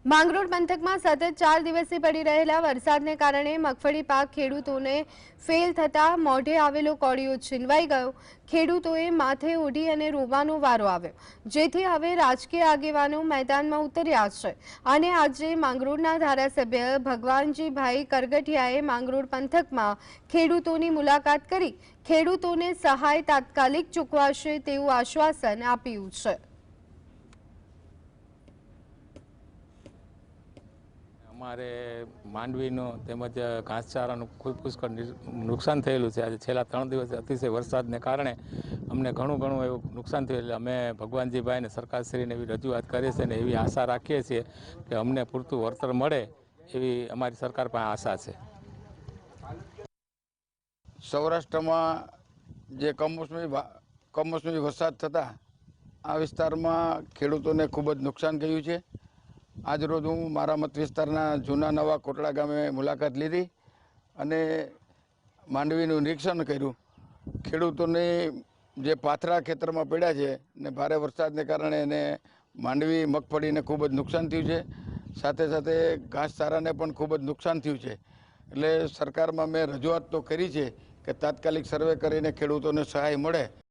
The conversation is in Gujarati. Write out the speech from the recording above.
માંગરોળ પંથકમાં સતત 4 દિવસથી પડી રહેલા વરસાદને કારણે મગફળી પાક ખેડૂતોને ફેલ થતા મોઢે આવેલો કોળિયો છીનવાઈ ગયો। ખેડૂતોએ માથે ઓઢી અને રોવાનો વારો આવ્યો, જેથી હવે રાજકીય આગેવાનો મેદાનમાં ઉતર્યા છે। અને આજે માંગરોળના ધારાસભ્ય ભગવાનજીભાઈ કરગઠિયાએ માંગરોળ પંથકમાં ખેડૂતોની મુલાકાત કરી ખેડૂતોને સહાય તાત્કાલિક ચૂકવાશે તેવું આશ્વાસન આપ્યું છે। અમારે માંડવીનું તેમજ ઘાસચારાનું ખૂબ પુષ્કળ નુકસાન થયેલું છે। આજે છેલ્લા 3 દિવસ અતિશય વરસાદને કારણે અમને ઘણું એવું નુકસાન થયું। એટલે અમે ભગવાનજીભાઈને સરકારશ્રીને એવી રજૂઆત કરીએ છીએ અને એવી આશા રાખીએ છીએ કે અમને પૂરતું વળતર મળે એવી અમારી સરકાર પાસે આશા છે। સૌરાષ્ટ્રમાં જે કમોસમી વરસાદ થતાં આ વિસ્તારમાં ખેડૂતોને ખૂબ જ નુકસાન થયું છે। આજરોજ હું મારા મત વિસ્તારના જૂના નવા કોટડા ગામે મુલાકાત લીધી અને માંડવીનું નિરીક્ષણ કર્યું। ખેડૂતોને જે પાથરા ખેતરમાં પડ્યા છે ને ભારે વરસાદને કારણે એને માંડવી મગફળીને ખૂબ જ નુકસાન થયું છે, સાથે સાથે ઘાસચારાને પણ ખૂબ જ નુકસાન થયું છે। એટલે સરકારમાં મેં રજૂઆત તો કરી છે કે તાત્કાલિક સર્વે કરીને ખેડૂતોને સહાય મળે।